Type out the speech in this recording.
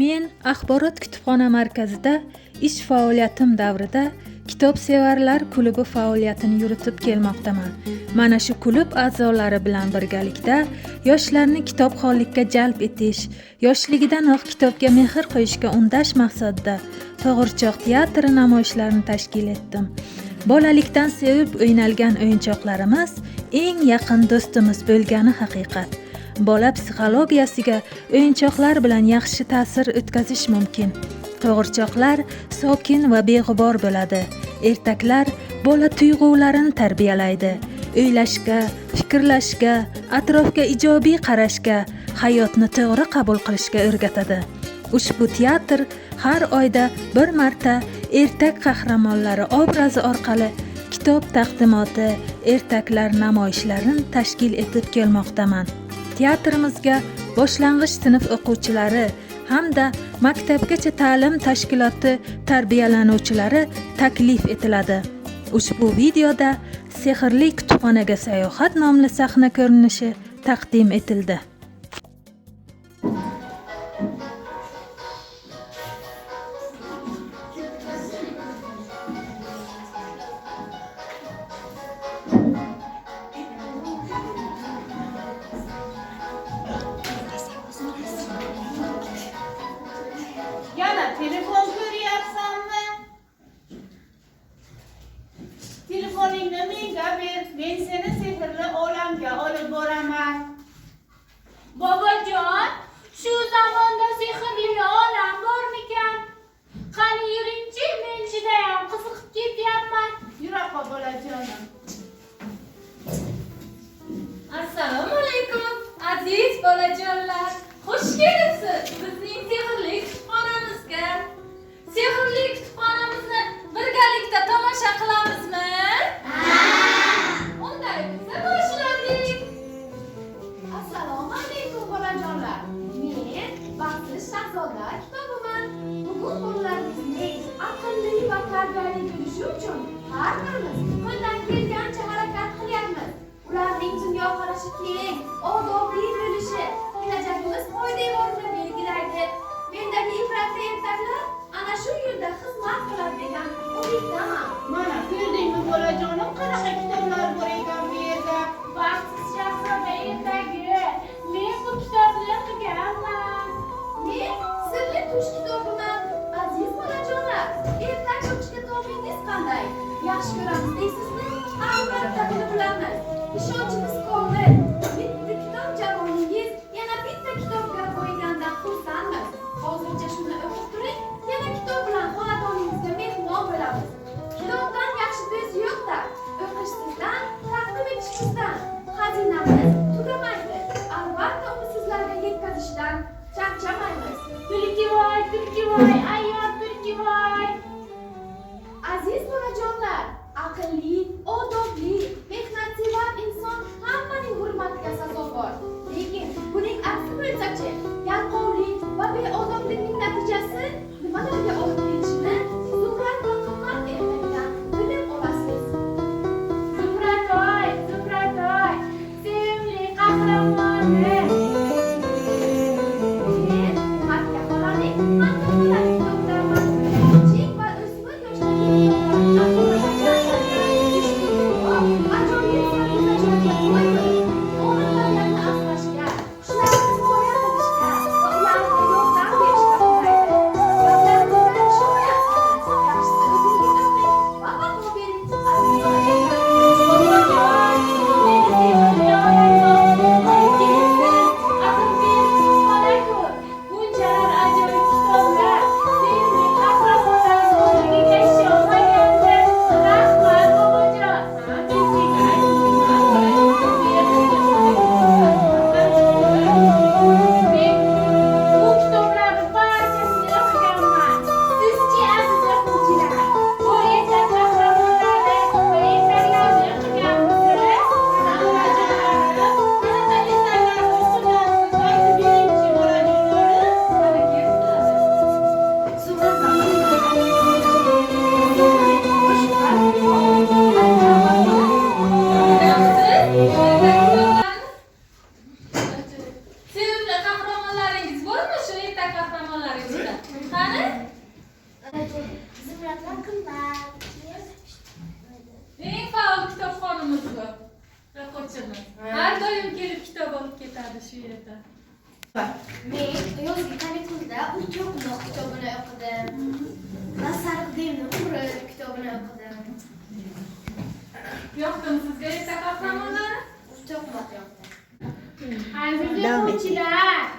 Men axborot kutubxona markazida ish faoliyatim davrida kitobsevarlar klubi faoliyatini yuritib kelmoqdaman. Mana shu klub a'zolari bilan birgalikda yoshlarni kitobxonlikka jalb etish, yoshligidanoq kitobga mehr qo'yishga undash maqsadida To'g'irchoq teatri namoyishlarini tashkil etdim. Bolalikdan sevib o'ynalgan o'yinchoqlarimiz eng yaqin do'stimiz bo'lgani haqiqat. Bola psixologiyasiga o'yinchoqlar bilan yaxshi ta'sir o'tkazish mumkin. To'g'irchoqlar sokin va beg'ubor bo'ladi. Ertaklar bola tuyg'ularini tarbiyalaydi. O'ylashga, fikrlashga, atrofga ijobiy qarashga, hayotni to'g'ri qabul qilishga o'rgatadi. Ushbu teatr har oyda bir marta ertak qahramonlari obrazi orqali kitob taqdimoti, ertaklar namoyishlarini tashkil etib kelmoqdaman. Teatrimizga boshlang'ich sinf o'quvchilari hamda maktabgacha ta'lim tashkiloti tarbiyalanuvchilari taklif etiladi. Ushbu videoda Sehrli kutubxonaga sayohat nomli sahna ko'rinishi taqdim etildi. Yana telefon ko'ryapsanmi? Telefoningni menga ber, men seni sehrli olamga olib boraman. Bobojon, shu zamonda sehrli olam bormikan? Qani yuringchi, men judayam qiziqib ketyapman. Yuraqa bolajonim. Assalomu alaykum, aziz bolajonlar. Xush kelibsiz bizning sehrli kutubxonamizga. Sehrli kutubxonamizni birgalikda tomosha qilamizmi? Unday bo'lsa boshladik. Assalomu alaykum bolajonlar. Men Baxtli shahzoda kitobiman. Bugun bolalarimizni aqlli va tarbiyali bo'lishi uchun har birimiz qo'ldan kelgancha harakat qilyapmiz. Ularning dunyoqarashi keng, odobli bo'lishi kelajagimiz poydevorini belgilaydi. Mendagi ibratli ertaklar ana shu yo'lda xizmat qiladi degan umiddaman. Mana ko'rdingmi bolajonim, qanaqa kitoblar bor ekan bu yerda. Baxtsiz shahzoda ertagi. Men bu kitobni o'qiganman. Men sirli tush kitobiman. Aziz bolajonlar, ertak o'qishga to'g'ringiz qanday? Yaxshi ko'ramiz deysizmi? Albatta buni bilamiz. Ishonchimiz komil. Bitta kitob javoningiz yana bitta kitobga qo'ygandan xursandmiz. Hozircha shuni o'qib turing, yana kitob bilan xonadoningizga mehmon bo'lamiz. Kitobdan yaxshi do'st yo'q-da. O'qish sizdan, taqdim etish bizdan. Xazinamiz tugamaydi. Albatta uni sizlarga yetkazishdan charchamaymiz. Tulkivoy, ayyor Tulkivoy. Aziz bolajonlar, aqlli, odobli, mehnatsevar inson hammaning hurmatiga sazovor. Lekin buning aksi bo'lsa-chi, yalqovlik va beodoblikning natijasi nimalarga olib kelishini Zumrad va qimmat ertakdan bilib olasiz. Zumratoy, sevimli qahramonim. Men Makka xolaning Manzuralar kitoblarini kichik va o'smir yoshlarga kitobxonlaringizda. Qani? Zumradlar qimmat. Eng faol kitobxonimiz bu. O'quvchimiz. Har doim kelib kitob olib ketadi shu yerda. Men yozgi kanikullda Uch o'qmoq kitobini o'qidim. Va Sariq devni qurib kitobini o'qidim. Yoqdimi sizga erta qahramonlari? Uch o'qmoq yoqdi. Aziz o'quvchilar,